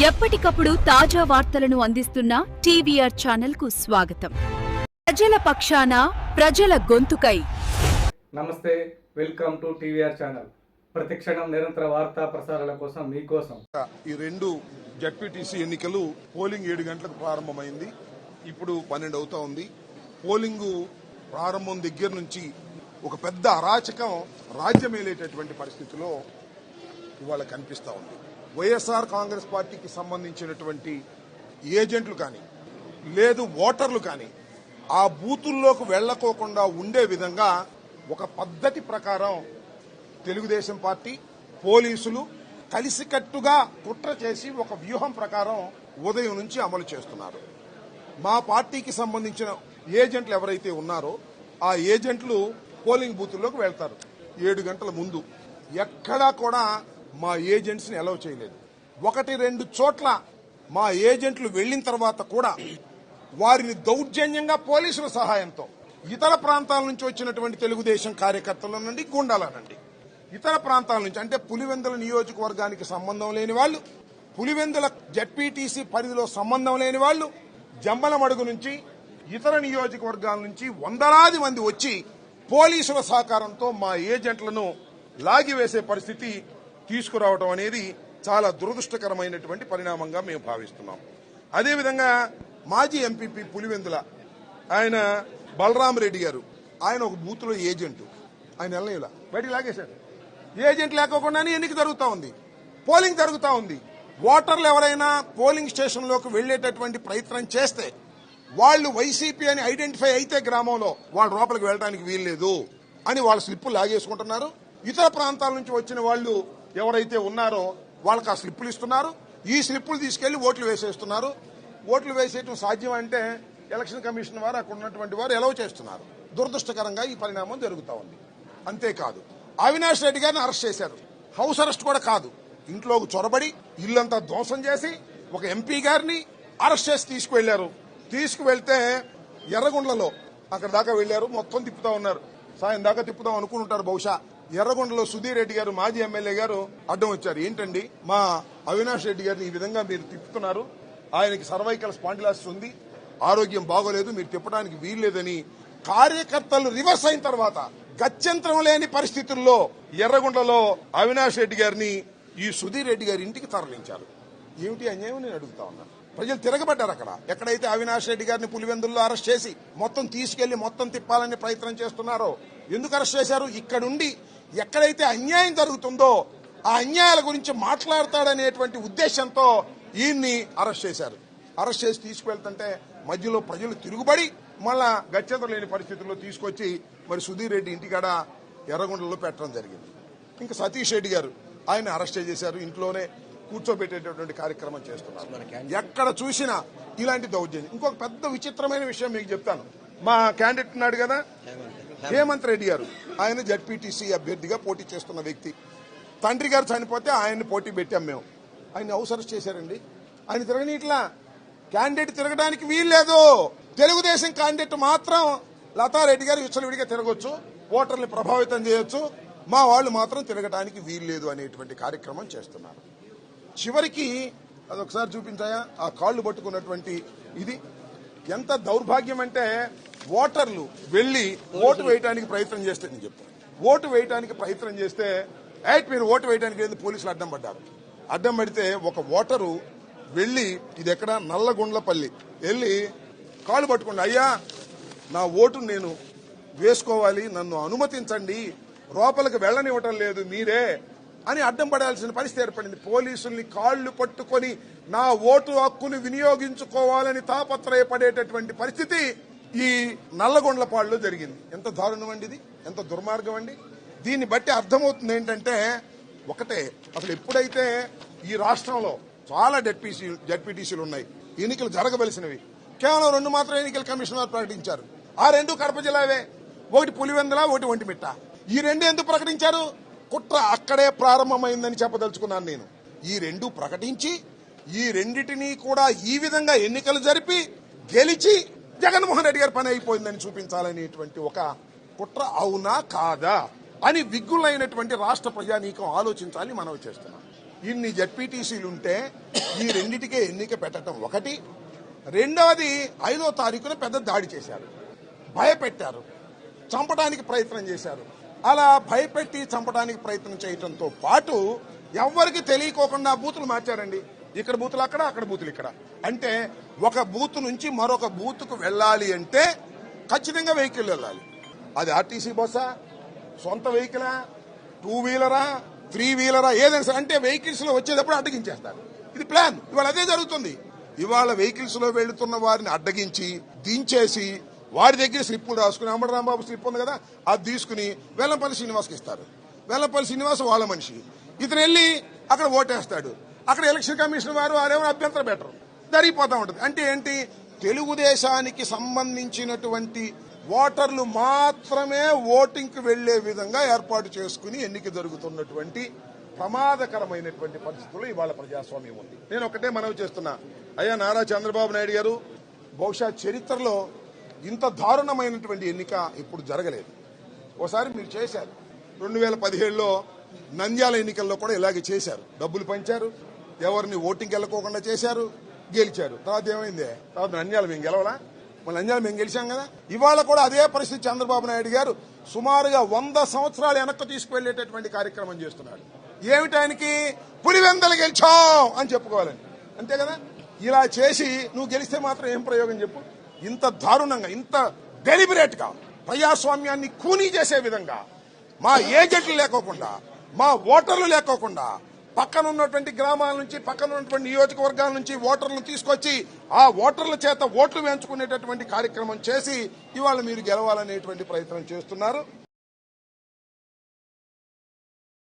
ఎప్పటికప్పుడు తాజా వార్తలను అందిస్తున్న టీవీఆర్ ఛానల్ కు స్వాగతం. ప్రజల పక్షాన, ప్రజల గొంతుకై. నమస్తే, వెల్కమ్ టు టీవీఆర్ ఛానల్. ప్రతిక్షణం నిరంతర వార్తా ప్రసారాల కోసం మీకోసం. ఈ రెండు జడ్పీటీసీ ఎన్నికలు పోలింగ్ 7 గంటలకు ప్రారంభమైంది. ఇప్పుడు 12 అవుతా ఉంది. పోలింగ్ ప్రారంభం దగ్గర నుంచి ఒక పెద్ద అరాచకం రాజ్యమేలేటటువంటి పరిస్థితిలో ఇవాళ కనిపిస్తా ఉంది. వైఎస్ఆర్ కాంగ్రెస్ పార్టీకి సంబంధించినటువంటి ఏజెంట్లు కానీ లేదు ఓటర్లు కానీ ఆ బూతుల్లోకి వెళ్లకోకుండా ఉండే విధంగా ఒక పద్ధతి ప్రకారం తెలుగుదేశం పార్టీ పోలీసులు కలిసికట్టుగా కుట్ర చేసి ఒక వ్యూహం ప్రకారం ఉదయం నుంచి అమలు చేస్తున్నారు. మా పార్టీకి సంబంధించిన ఏజెంట్లు ఎవరైతే ఉన్నారో ఆ ఏజెంట్లు పోలింగ్ బూతుల్లోకి వెళ్తారు 7 గంటల ముందు. ఎక్కడా కూడా మా ఏజెంట్స్ ని అలౌ చేయలేదు. 1-2 చోట్ల మా ఏజెంట్లు వెళ్లిన తర్వాత కూడా వారిని దౌర్జన్యంగా పోలీసుల సహాయంతో ఇతర ప్రాంతాల నుంచి వచ్చినటువంటి తెలుగుదేశం కార్యకర్తల నుండి గుండాలనండి ఇతర ప్రాంతాల నుంచి అంటే పులివెందుల నియోజకవర్గానికి సంబంధం లేని వాళ్ళు, పులివెందుల జడ్పీటీసీ పరిధిలో సంబంధం లేని వాళ్ళు, జమ్మలమడుగు నుంచి ఇతర నియోజకవర్గాల నుంచి వందలాది మంది వచ్చి పోలీసుల సహకారంతో మా ఏజెంట్లను లాగివేసే పరిస్థితి తీసుకురావడం అనేది చాలా దురదృష్టకరమైనటువంటి పరిణామంగా మేము భావిస్తున్నాం. అదేవిధంగా మాజీ ఎంపీపీ పులివెందుల ఆయన బలరామరెడ్డి గారు, ఆయన ఒక బూత్ లో ఏజెంట్. ఆయన వెళ్ళలేలా బయటికి లాగేశారు. ఏజెంట్ లేకోకుండానే ఎన్నిక జరుగుతూ ఉంది, పోలింగ్ జరుగుతూ ఉంది. ఓటర్లు ఎవరైనా పోలింగ్ స్టేషన్ లోకి వెళ్లేటటువంటి ప్రయత్నం చేస్తే వాళ్ళు వైసీపీ అని ఐడెంటిఫై అయితే గ్రామంలో వాళ్ళ లోపలికి వెళ్ళడానికి వీల్లేదు అని వాళ్ళ స్లిప్పులు లాగేసుకుంటున్నారు. ఇతర ప్రాంతాల నుంచి వచ్చిన వాళ్ళు ఎవరైతే ఉన్నారో వాళ్ళకి ఆ స్లిప్పులు ఇస్తున్నారు. ఈ స్లిప్పులు తీసుకెళ్లి ఓట్లు వేసేస్తున్నారు. ఓట్లు వేసేయడం సాధ్యం అంటే ఎలక్షన్ కమిషన్ వారు అక్కడ ఉన్నటువంటి వారు ఎలవ్ చేస్తున్నారు. దురదృష్టకరంగా ఈ పరిణామం జరుగుతూ ఉంది. అంతేకాదు, అవినాష్ రెడ్డి గారిని అరెస్ట్ చేశారు. హౌస్ అరెస్ట్ కూడా కాదు, ఇంట్లోకి చొరబడి ఇల్లంతా ధ్వంసం చేసి ఒక ఎంపీ గారిని అరెస్ట్ చేసి తీసుకువెళ్లారు. తీసుకువెళ్తే ఎర్రగొండలలో అక్కడ దాకా వెళ్లారు, మొత్తం తిప్పుతా ఉన్నారు. సాయం దాకా తిప్పుదాం అనుకుంటారు బహుశా. ఎర్రగొండలో సుధీర్ రెడ్డి గారు మాజీ ఎమ్మెల్యే గారు అడ్డం వచ్చారు. ఏంటండి మా అవినాష్ రెడ్డి గారిని ఈ విధంగా మీరు తిప్పుతున్నారు, ఆయనకి సర్వైకల్ స్పాండిలాసిస్ ఉంది, ఆరోగ్యం బాగోలేదు, మీరు తిప్పడానికి వీల్లేదని కార్యకర్తలు రివర్స్ అయిన తర్వాత గత్యంతరం లేని పరిస్థితుల్లో ఎర్రగొండలో అవినాష్ రెడ్డి గారిని ఈ సుధీర్ రెడ్డి గారి ఇంటికి తరలించారు. ఏమిటి అన్యాయం నేను అడుగుతా ఉన్నాను. ప్రజలు తిరగబడ్డారు. అక్కడ ఎక్కడైతే అవినాష్ రెడ్డి గారిని పులివెందుల్లో అరెస్ట్ చేసి మొత్తం తీసుకెళ్లి మొత్తం తిప్పాలని ప్రయత్నం చేస్తున్నారో ఎందుకు అరెస్ట్ చేశారు? ఇక్కడుండి ఎక్కడైతే అన్యాయం జరుగుతుందో ఆ అన్యాయాల గురించి మాట్లాడతాడనేటువంటి ఉద్దేశంతో ఈయన్ని అరెస్ట్ చేశారు. అరెస్ట్ చేసి తీసుకువెళ్తుంటే మధ్యలో ప్రజలు తిరుగుబడి మళ్ళా గత్యంతరం లేని పరిస్థితుల్లో తీసుకొచ్చి మరి సుధీర్ రెడ్డి ఇంటికాడ ఎర్రగొండలో పెట్టడం జరిగింది. ఇంకా సతీష్ రెడ్డి గారు ఆయన అరెస్ట్ చేశారు, ఇంట్లోనే కూర్చోబెట్టేటటువంటి కార్యక్రమం చేస్తున్నారు. ఎక్కడ చూసినా ఇలాంటి దౌర్జన్యం. ఇంకొక పెద్ద విచిత్రమైన విషయం మీకు చెప్తాను. మా క్యాండిడేట్ ఉన్నాడు కదా హేమంత్ రెడ్డి గారు, ఆయన జడ్పీటీసీ అభ్యర్థిగా పోటీ చేస్తున్న వ్యక్తి. తండ్రి గారు చనిపోతే ఆయన్ని పోటీ పెట్టాం మేము. ఆయన హౌస్ అరెస్ట్ చేశారండి. ఆయన తిరగని ఇట్లా క్యాండిడేట్ తిరగడానికి వీల్లేదు. తెలుగుదేశం క్యాండిడేట్ మాత్రం లతారెడ్డి గారు విచ్చలవిడిగా తిరగొచ్చు, ఓటర్ని ప్రభావితం చేయొచ్చు, మా వాళ్ళు మాత్రం తిరగడానికి వీల్లేదు అనేటువంటి కార్యక్రమం చేస్తున్నారు. చివరికి అదొకసారి చూపించాయా ఆ కాళ్లు పట్టుకున్నటువంటి ఇది ఎంత దౌర్భాగ్యం అంటే ఓటర్లు వెళ్లి ఓటు వేయడానికి ప్రయత్నం చేస్తే నేను చెప్తాను, ఓటు వేయడానికి ప్రయత్నం చేస్తే మీరు ఓటు వేయడానికి లేదు పోలీసులు అడ్డం పడ్డారు. అడ్డం పడితే ఒక ఓటరు వెళ్లి ఇది ఎక్కడ నల్లగొండ్లపల్లి వెళ్లి కాళ్ళు పట్టుకోండి, అయ్యా నా ఓటు నేను వేసుకోవాలి, నన్ను అనుమతించండి, లోపలికి వెళ్లనివ్వటం లేదు మీరే అని అడ్డం పడాల్సిన పరిస్థితి ఏర్పడింది. పోలీసుల్ని కాళ్లు పట్టుకొని నా ఓటు హక్కును వినియోగించుకోవాలని తాపత్రయపడేటటువంటి పరిస్థితి ఈ నల్లగొండ్లపాడులో జరిగింది. ఎంత దారుణం అండి ఇది, ఎంత దుర్మార్గం అండి. దీన్ని బట్టి అర్థమవుతుంది ఏంటంటే ఒకటే, అసలు ఎప్పుడైతే ఈ రాష్ట్రంలో చాలా జడ్పీటీసీలు ఉన్నాయి, ఎన్నికలు జరగవలసినవి, కేవలం 2 మాత్రం ఎన్నికల కమిషన్ వారు ప్రకటించారు. ఆ 2 కడప జిల్లావే, ఒకటి పులివెందుల, ఒకటి ఒంటిమిట్ట. ఈ 2 ఎందుకు ప్రకటించారు? కుట్ర అక్కడే ప్రారంభమైందని చెప్పదలుచుకున్నాను నేను. ఈ 2 ప్రకటించి ఈ రెండిటినీ కూడా ఈ విధంగా ఎన్నికలు జరిపి గెలిచి జగన్మోహన్ రెడ్డి గారి పని అయిపోయిందని చూపించాలనేటువంటి ఒక కుట్ర అవునా కాదా అని విగ్గులైనటువంటి రాష్ట్ర ప్రజానీకం ఆలోచించాలని మనవి చేస్తున్నాం. ఇన్ని జడ్పీటీసీలు ఉంటే ఈ రెండిటికే ఎన్నిక పెట్టడం ఒకటి. రెండవది 5వ తారీఖున పెద్ద దాడి చేశారు, భయపెట్టారు, చంపడానికి ప్రయత్నం చేశారు. అలా భయపెట్టి చంపడానికి ప్రయత్నం చేయడంతో పాటు ఎవరికి తెలియకోకుండా బూతులు మార్చారండి. ఇక్కడ బూతులు అక్కడ, అక్కడ బూతులు ఇక్కడ. అంటే ఒక బూత్ నుంచి మరొక బూత్కు వెళ్ళాలి అంటే ఖచ్చితంగా వెహికల్ వెళ్ళాలి. అది ఆర్టీసీ బస్సా, సొంత వెహికలా, 2 వీలరా, 3 వీలరా, ఏదైనా సరే అంటే వెహికల్స్ లో వచ్చేటప్పుడు అడ్డగించేస్తారు. ఇది ప్లాన్. ఇవాళ అదే జరుగుతుంది. ఇవాళ వెహికల్స్ లో వెళుతున్న వారిని అడ్డగించి దించేసి వారి దగ్గర స్లిప్పులు రాసుకుని, అమ్మడు రాంబాబు స్లిప్ ఉంది కదా, అది తీసుకుని వెల్లంపల్లి శ్రీనివాస్కి ఇస్తారు. వెల్లంపల్లి శ్రీనివాస్ వాళ్ళ మనిషి, ఇతను వెళ్ళి అక్కడ ఓటేస్తాడు. అక్కడ ఎలక్షన్ కమిషన్ వారు వారేమో అభ్యంతరం పెట్టరు, జరిగిపోతా ఉంటుంది. అంటే ఏంటి, తెలుగుదేశానికి సంబంధించినటువంటి ఓటర్లు మాత్రమే ఓటింగ్ కు వెళ్లే విధంగా ఏర్పాటు చేసుకుని ఎన్నిక జరుగుతున్నటువంటి ప్రమాదకరమైనటువంటి పరిస్థితుల్లో ఇవాళ ప్రజాస్వామ్యం ఉంది. నేను ఒకటే మనవి చేస్తున్నా, అయ్యా నారా చంద్రబాబు నాయుడు గారు, బహుశా చరిత్రలో ఇంత దారుణమైనటువంటి ఎన్నిక ఇప్పుడు జరగలేదు. ఓసారి మీరు చేశారు, 2017లో నంద్యాల ఎన్నికల్లో కూడా ఇలాగే చేశారు. డబ్బులు పంచారు, ఎవరిని ఓటింగ్ వెళ్ళకోకుండా చేశారు, గెలిచారు. తర్వాత ఏమైంది, తర్వాత నంద్యాల మేము గెలవలా, మళ్ళీ నంద్యాల మేము గెలిచాం కదా. ఇవాళ కూడా అదే పరిస్థితి చంద్రబాబు నాయుడు గారు సుమారుగా 100 సంవత్సరాలు వెనక్కి తీసుకువెళ్లేటటువంటి కార్యక్రమం చేస్తున్నాడు. ఏమిటానికి, పులివెందలు గెలిచాం అని చెప్పుకోవాలని, అంతే కదా. ఇలా చేసి నువ్వు గెలిస్తే మాత్రం ఏం ప్రయోగం చెప్పు. ఇంత దారుణంగా, ఇంత డెలిబరేట్ గా ప్రజాస్వామ్యాన్ని కూనీ చేసే విధంగా మా ఏజెంట్లు లేకోకుండా, మా ఓటర్లు లేకోకుండా, పక్కన ఉన్నటువంటి గ్రామాల నుంచి, పక్కన ఉన్నటువంటి నియోజకవర్గాల నుంచి ఓటర్లను తీసుకొచ్చి ఆ ఓటర్ల చేత ఓట్లు వేయించుకునేటటువంటి కార్యక్రమం చేసి ఇవాళ మీరు గెలవాలనేటువంటి ప్రయత్నం చేస్తున్నారు.